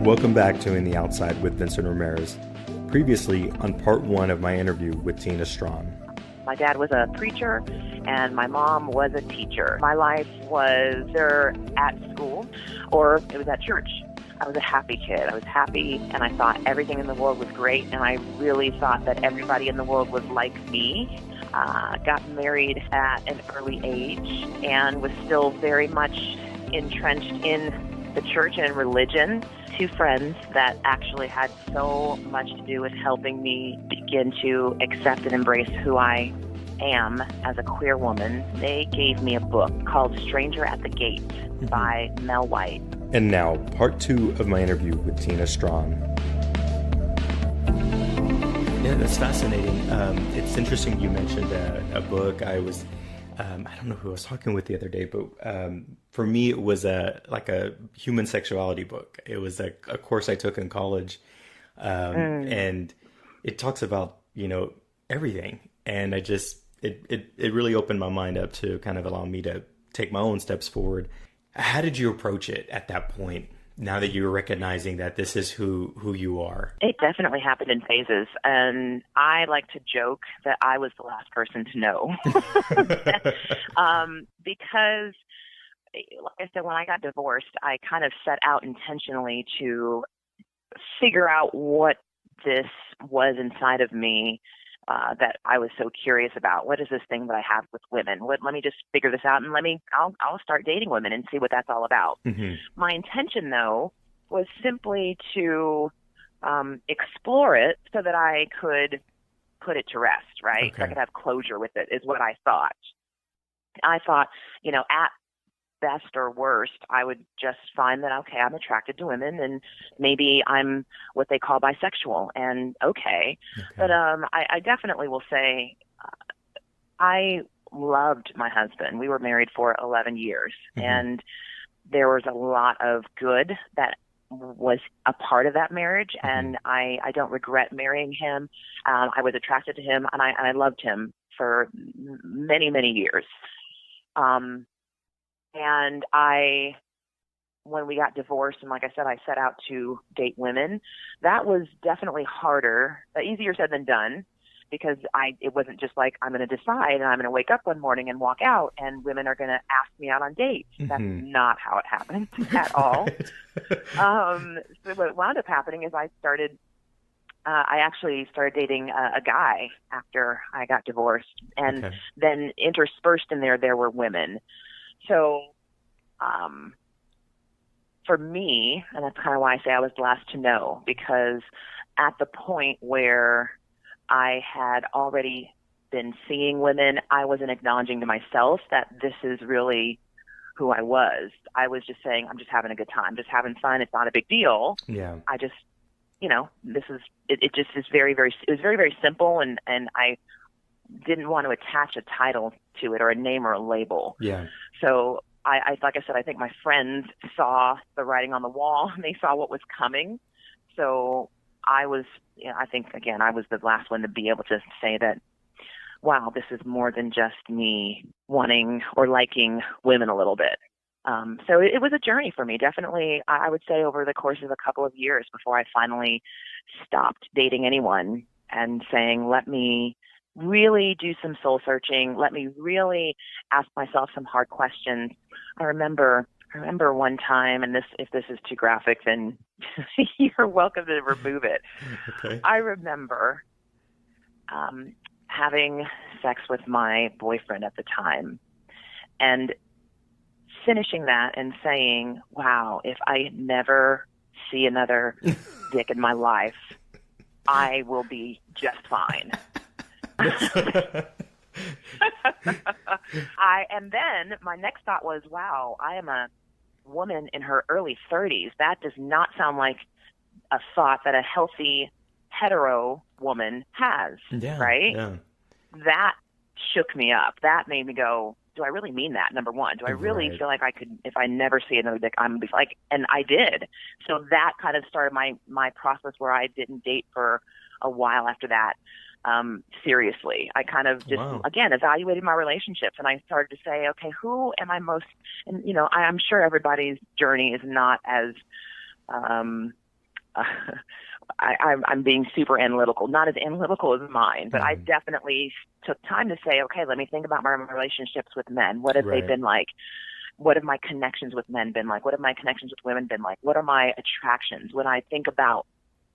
Welcome back to In the Outside with Vincent Ramirez. Previously on part one of my interview with Tina Strawn. My dad was a preacher and my mom was a teacher. My life was either at school or it was at church. I was a happy kid. I was happy and I thought everything in the world was great, and I really thought that everybody in the world was like me. Got married at an early age and was still very much entrenched in the church and religion. Two friends that actually had so much to do with helping me begin to accept and embrace who I am as a queer woman. They gave me a book called Stranger at the Gate by Mel White. And now, part two of my interview with Tina Strawn. Yeah, that's fascinating. It's interesting you mentioned a book. I don't know who I was talking with the other day, but for me, it was a human sexuality book. It was a course I took in college, and it talks about, everything. And it really opened my mind up to kind of allow me to take my own steps forward. How did you approach it at that point, now that you're recognizing that this is who you are? It definitely happened in phases, and I like to joke that I was the last person to know. Because, like I said, when I got divorced, I kind of set out intentionally to figure out what this was inside of me that I was so curious about. What is this thing that I have with women? Let me just figure this out, and I'll start dating women and see what that's all about. Mm-hmm. My intention, though, was simply to explore it so that I could put it to rest, right? Okay. So I could have closure with it, is what I thought. I thought, at best or worst, I would just find that, okay, I'm attracted to women and maybe I'm what they call bisexual, and okay. But I definitely will say I loved my husband. We were married for 11 years, and there was a lot of good that was a part of that marriage, and I don't regret marrying him. I was attracted to him, and I loved him for many, many years. And when we got divorced, and like I said, I set out to date women, that was definitely harder, easier said than done, because it wasn't just like, I'm going to decide and I'm going to wake up one morning and walk out and women are going to ask me out on dates. That's not how it happened at all. So what wound up happening is I actually started dating a guy after I got divorced, and then interspersed in there were women. So, for me, and that's kind of why I say I was the last to know, because at the point where I had already been seeing women, I wasn't acknowledging to myself that this is really who I was. I was just saying, I'm just having a good time, just having fun. It's not a big deal. Yeah. I just, it just is very, very, it was very, very simple. And I didn't want to attach a title to it or a name or a label. Yeah. So I like I said, I think my friends saw the writing on the wall and they saw what was coming. So I was, I think, again, I was the last one to be able to say that, wow, this is more than just me wanting or liking women a little bit. So it was a journey for me, definitely, I would say, over the course of a couple of years before I finally stopped dating anyone and saying, let me really do some soul searching. Let me really ask myself some hard questions. I remember one time, and if this is too graphic, then you're welcome to remove it. Okay. I remember having sex with my boyfriend at the time and finishing that and saying, wow, if I never see another dick in my life, I will be just fine. And then my next thought was, wow, I am a woman in her early 30s. That does not sound like a thought that a healthy hetero woman has, right? Yeah. That shook me up. That made me go, do I really mean that? Number one, do I really feel like I could, if I never see another dick, I'm going to be like, and I did. So that kind of started my process where I didn't date for a while after that. Seriously, I kind of just, again, evaluated my relationships, and I started to say, okay, who am I most, and I'm sure everybody's journey is not as I'm being super analytical, not as analytical as mine, but I Mm. definitely took time to say, okay, let me think about my relationships with men. What have they Right. been like? What have my connections with men been like? What have my connections with women been like? What are my attractions? When I think about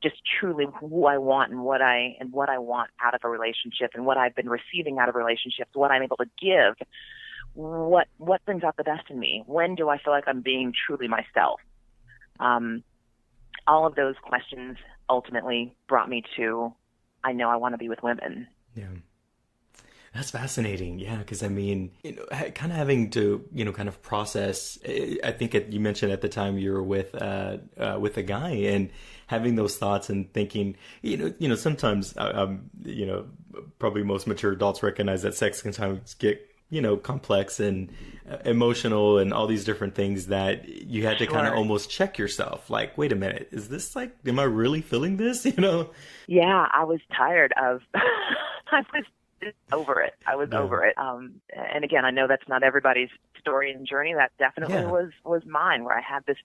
just truly who I want and what I want out of a relationship and what I've been receiving out of relationships, what I'm able to give, what brings out the best in me? When do I feel like I'm being truly myself? All of those questions ultimately brought me to, I know I want to be with women. Yeah. That's fascinating. Yeah, because I mean, kind of having to, kind of process. I think you mentioned at the time you were with a guy, and having those thoughts and thinking, sometimes, probably most mature adults recognize that sex can sometimes get, complex and emotional and all these different things that you had to kind of Sure. almost check yourself. Like, wait a minute, is this like, am I really feeling this? Yeah, I was tired of, I was over it. I was Yeah. over it. And again, I know that's not everybody's story and journey. That definitely Yeah. was mine, where I had this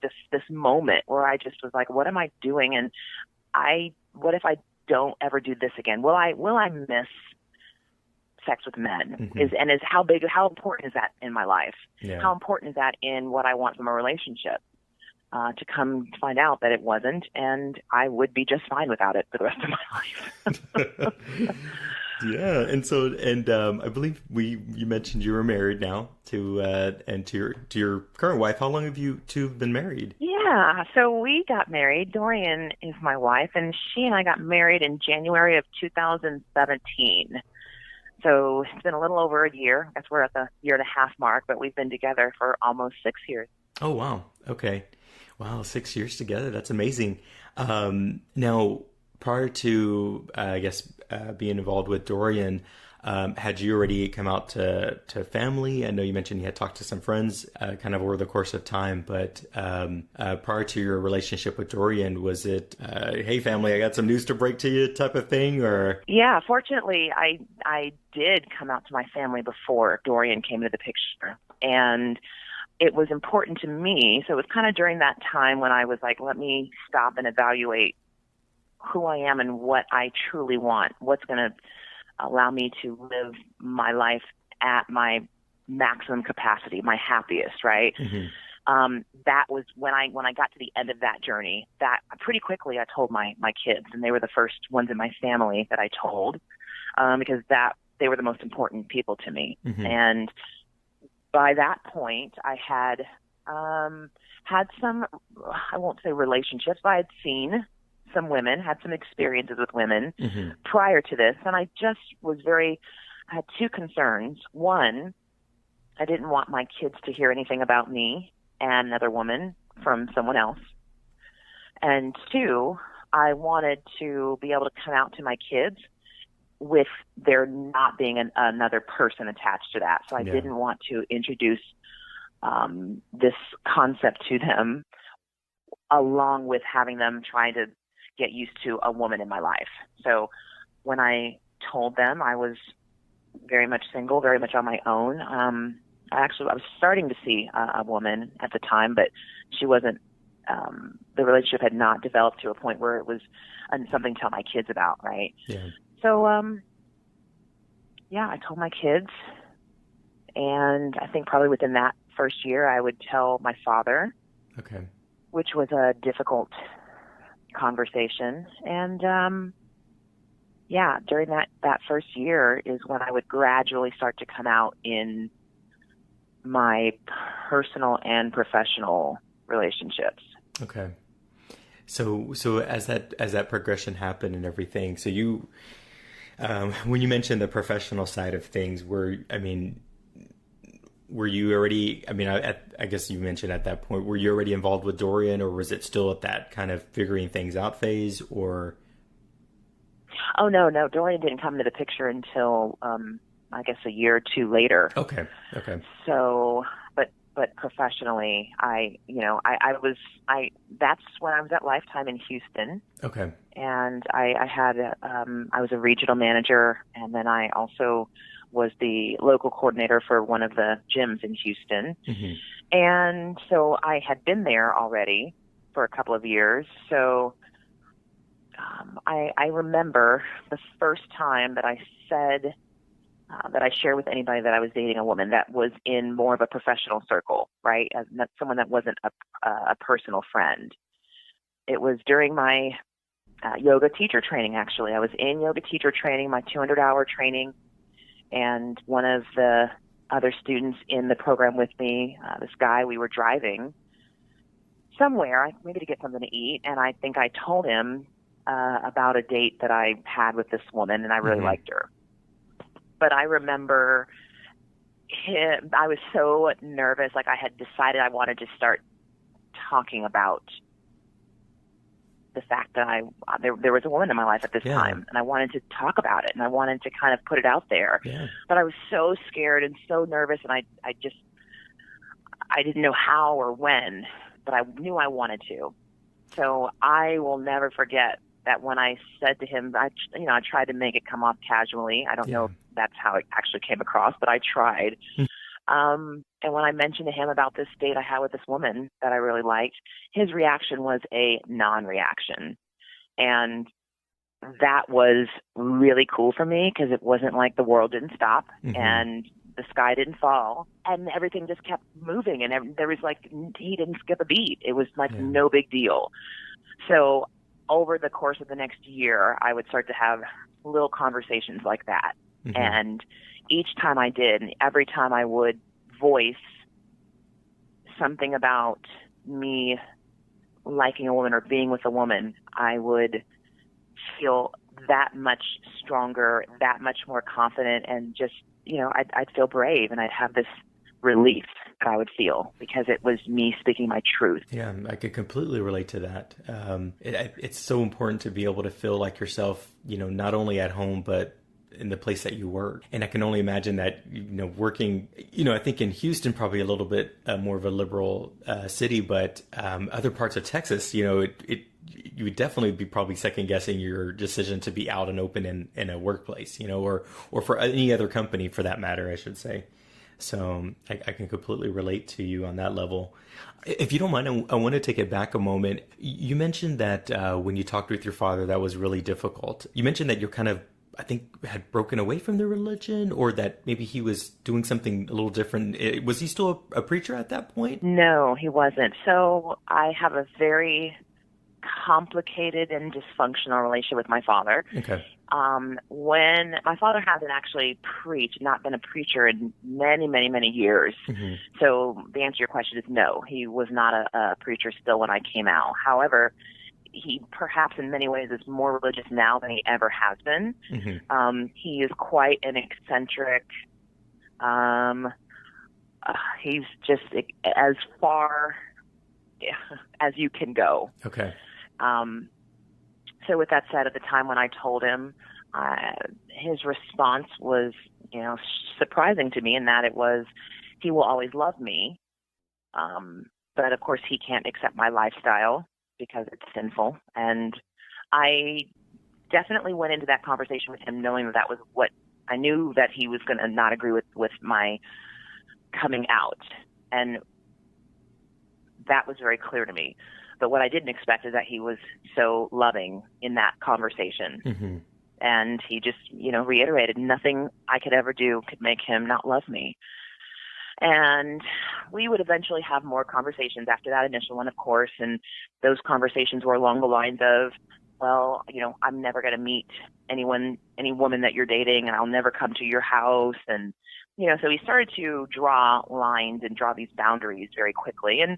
moment where I just was like, what am I doing? And what if I don't ever do this again? Will I miss sex with men? Hmm. How important is that in my life? Yeah. How important is that in what I want from a relationship? To come to find out that it wasn't, and I would be just fine without it for the rest of my life. Yeah, and I believe you mentioned you were married now to your current wife. How long have you two been married? Yeah, so we got married. Dorian is my wife, and she and I got married in January of 2017. So it's been a little over a year. I guess we're at the year and a half mark, but we've been together for almost 6 years. Oh wow, okay, wow, 6 years together. That's amazing. Now, prior to I guess being involved with Dorian, had you already come out to family? I know you mentioned you had talked to some friends kind of over the course of time, but prior to your relationship with Dorian, was it, hey family, I got some news to break to you type of thing, or? Yeah, fortunately, I did come out to my family before Dorian came into the picture, and it was important to me. So it was kind of during that time when I was like, let me stop and evaluate who I am and what I truly want. What's going to allow me to live my life at my maximum capacity, my happiest, right? Hmm. That was when I got to the end of that journey. That pretty quickly I told my kids, and they were the first ones in my family that I told, because they were the most important people to me. Hmm. And by that point, I had had some, I won't say relationships, but I had seen some women, had some experiences with women Hmm. prior to this, and I just was I had two concerns. One, I didn't want my kids to hear anything about me and another woman from someone else. And two, I wanted to be able to come out to my kids with there not being another person attached to that. So I Yeah. didn't want to introduce this concept to them, along with having them try to get used to a woman in my life. So when I told them I was very much single, very much on my own, I was starting to see a woman at the time, but she wasn't, the relationship had not developed to a point where it was something to tell my kids about, right? Yeah. So, I told my kids, and I think probably within that first year I would tell my father, Okay. which was a difficult conversation. And during that first year is when I would gradually start to come out in my personal and professional relationships. Okay. So as that progression happened and everything, so you, when you mentioned the professional side of things, were you already? I mean, I guess you mentioned at that point, were you already involved with Dorian, or was it still at that kind of figuring things out phase, or? Oh no, Dorian didn't come into the picture until I guess a year or two later. Okay. So, but professionally, that's when I was at Lifetime in Houston. Okay. And I was a regional manager, and then I also was the local coordinator for one of the gyms in Houston. Mm-hmm. And so I had been there already for a couple of years. So I remember the first time that I said that I shared with anybody that I was dating a woman that was in more of a professional circle, right? As not someone that wasn't a personal friend. It was during my yoga teacher training, actually. I was in yoga teacher training, my 200-hour training, and one of the other students in the program with me, this guy, we were driving somewhere, maybe to get something to eat, and I think I told him about a date that I had with this woman, and I really liked her. But I remember I was so nervous, like I had decided I wanted to start talking about the fact that there was a woman in my life at this time, and I wanted to talk about it, and I wanted to kind of put it out there. Yeah. But I was so scared and so nervous, and I didn't know how or when, but I knew I wanted to. So I will never forget that when I said to him, I tried to make it come off casually. I don't know if that's how it actually came across, but I tried. And when I mentioned to him about this date I had with this woman that I really liked, his reaction was a non-reaction. And that was really cool for me because it wasn't like the world didn't stop and the sky didn't fall and everything just kept moving. And there was like, he didn't skip a beat. It was like no big deal. So over the course of the next year, I would start to have little conversations like that. And each time I did, and every time I would voice something about me liking a woman or being with a woman, I would feel that much stronger, that much more confident, and just, I'd feel brave, and I'd have this relief that I would feel because it was me speaking my truth. Yeah, I could completely relate to that. It's so important to be able to feel like yourself, not only at home, but in the place that you work. And I can only imagine that, working, I think in Houston, probably a little bit more of a liberal city, but other parts of Texas, you would definitely be probably second guessing your decision to be out and open in a workplace, or for any other company for that matter, I should say. So I can completely relate to you on that level. If you don't mind, I want to take it back a moment. You mentioned that when you talked with your father, that was really difficult. You mentioned that you're kind of, I think, had broken away from the religion, or that maybe he was doing something a little different. Was he still a preacher at that point? No, he wasn't. So I have a very complicated and dysfunctional relationship with my father. Okay. When my father hasn't actually not been a preacher in many, many, many years. So the answer to your question is no, he was not a preacher still when I came out. However, he perhaps in many ways is more religious now than he ever has been. He is quite an eccentric. He's just as far as you can go. Okay. So with that said, at the time when I told him, his response was, surprising to me in that it was, he will always love me. But of course he can't accept my lifestyle because it's sinful. And I definitely went into that conversation with him knowing that was what I knew, that he was going to not agree with my coming out. And that was very clear to me. But what I didn't expect is that he was so loving in that conversation. And he just, reiterated nothing I could ever do could make him not love me. And we would eventually have more conversations after that initial one, of course. And those conversations were along the lines of, well, I'm never going to meet any woman that you're dating, and I'll never come to your house. And, so he started to draw lines and draw these boundaries very quickly. And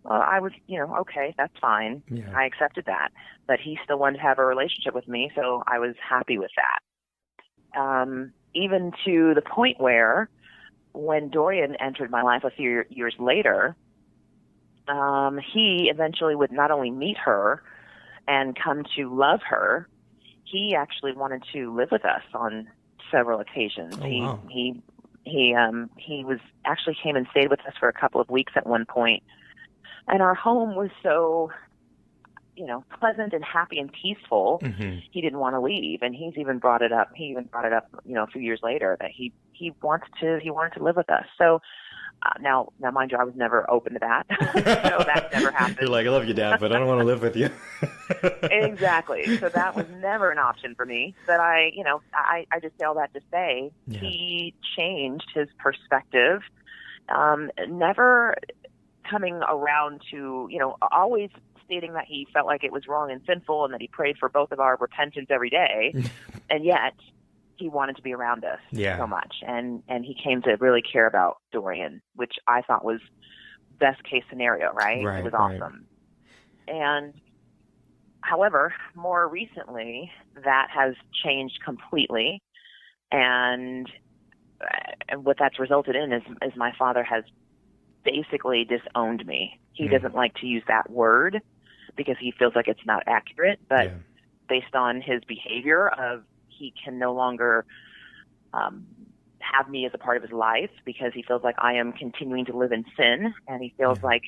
I was, okay, that's fine. Yeah. I accepted that. But he still wanted to have a relationship with me, so I was happy with that. Even to the point where when Dorian entered my life a few years later, he eventually would not only meet her and come to love her, he actually wanted to live with us on several occasions. Oh, wow. He was actually came and stayed with us for a couple of weeks at one point. And our home was so pleasant and happy and peaceful, he didn't want to leave. And he even brought it up, a few years later, that he wanted to live with us. So now, mind you, I was never open to that. So that never happened. You're like, I love you, Dad, but I don't want to live with you. Exactly. So that was never an option for me. But I just say all that to say, he changed his perspective, never coming around to, always stating that he felt like it was wrong and sinful and that he prayed for both of our repentance every day. And yet he wanted to be around us so much. And he came to really care about Dorian, which I thought was best case scenario, right? It was awesome. And however, more recently, that has changed completely. And what that's resulted in is my father has basically disowned me. He doesn't like to use that word because he feels like it's not accurate, but based on his behavior of he can no longer have me as a part of his life because he feels like I am continuing to live in sin, and he feels like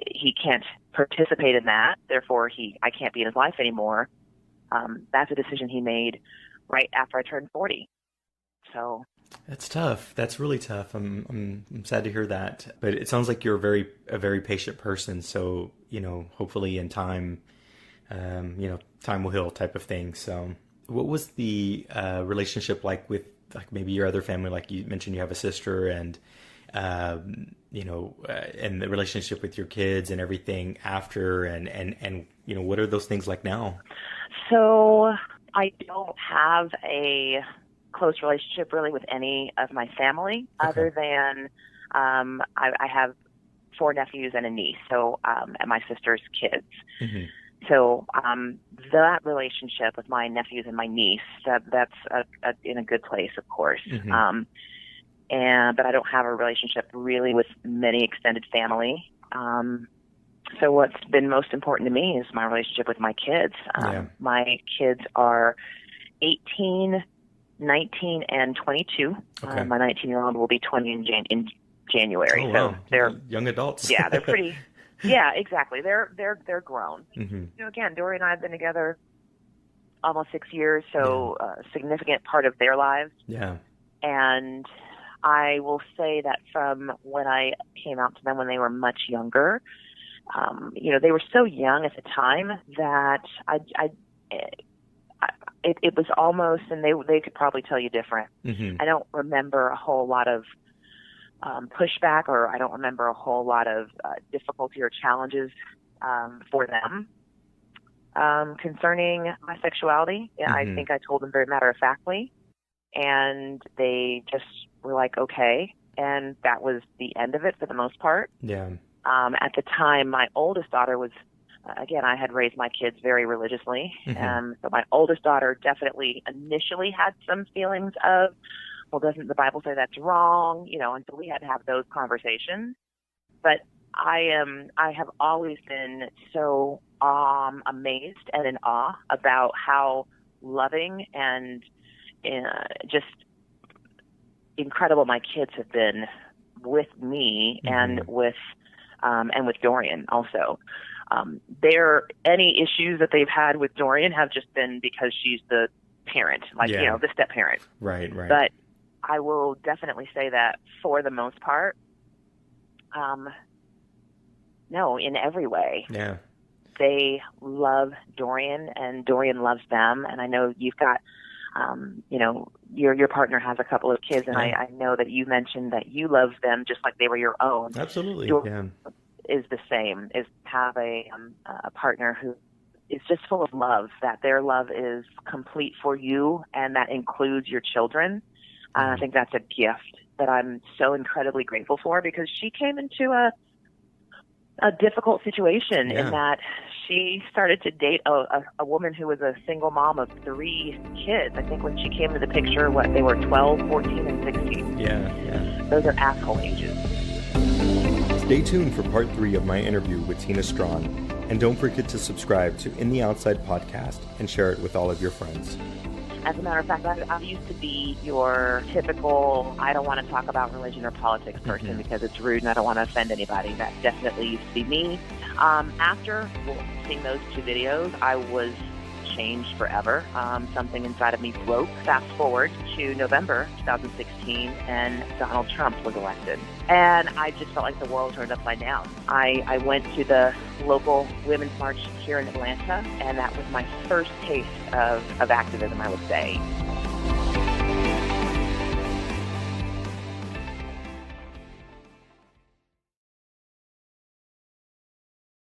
he can't participate in that. Therefore, I can't be in his life anymore. That's a decision he made right after I turned 40. So that's tough. That's really tough. I'm sad to hear that. But it sounds like you're a very patient person. So hopefully in time, time will heal, type of thing. So, what was the relationship like with maybe your other family? Like you mentioned, you have a sister, and and the relationship with your kids and everything after, and what are those things like now? So I don't have a close relationship really with any of my family, other than I have 4 nephews and a niece, so and my sister's kids. So that relationship with my nephews and my niece, that's in a good place, of course. But I don't have a relationship really with many extended family. So what's been most important to me is my relationship with my kids. My kids are 18, 19, and 22. My 19-year-old will be 20 in January. Oh, wow. So they're young adults. Yeah, they're pretty. Yeah, exactly. They're grown. Again, Dory and I have been together almost 6 years, so a significant part of their lives. Yeah. And I will say that from when I came out to them when they were much younger, they were so young at the time that it was almost, and they could probably tell you different. I don't remember a whole lot of pushback, or I don't remember a whole lot of difficulty or challenges for them concerning my sexuality. I think I told them very matter-of-factly, and they just were like, okay, and that was the end of it for the most part. Yeah. At the time, my oldest daughter was, again, I had raised my kids very religiously, so my oldest daughter definitely initially had some feelings of, well, doesn't the Bible say that's wrong? And so we had to have those conversations. But I have always been so amazed and in awe about how loving and just incredible my kids have been with me and with Dorian also. Any issues that they've had with Dorian have just been because she's the parent, the step parent. Right. But I will definitely say that for the most part, no, in every way. Yeah. They love Dorian and Dorian loves them. And I know you've got, your partner has a couple of kids, and I know that you mentioned that you love them just like they were your own. Absolutely. Dorian is the same, is have a partner who is just full of love, that their love is complete for you, and that includes your children. I think that's a gift that I'm so incredibly grateful for, because she came into a difficult situation in that she started to date a woman who was a single mom of 3 kids. I think when she came into the picture, they were 12, 14, and 16. Yeah. Those are asshole ages. Stay tuned for part 3 of my interview with Tina Strawn, and don't forget to subscribe to In the Outside podcast and share it with all of your friends. As a matter of fact, I used to be your typical, I don't want to talk about religion or politics person because it's rude and I don't want to offend anybody. That definitely used to be me. After seeing those two videos, I was changed forever. Something inside of me broke. Fast forward to November 2016, and Donald Trump was elected. And I just felt like the world turned upside down. I went to the local Women's March here in Atlanta, and that was my first taste of activism, I would say.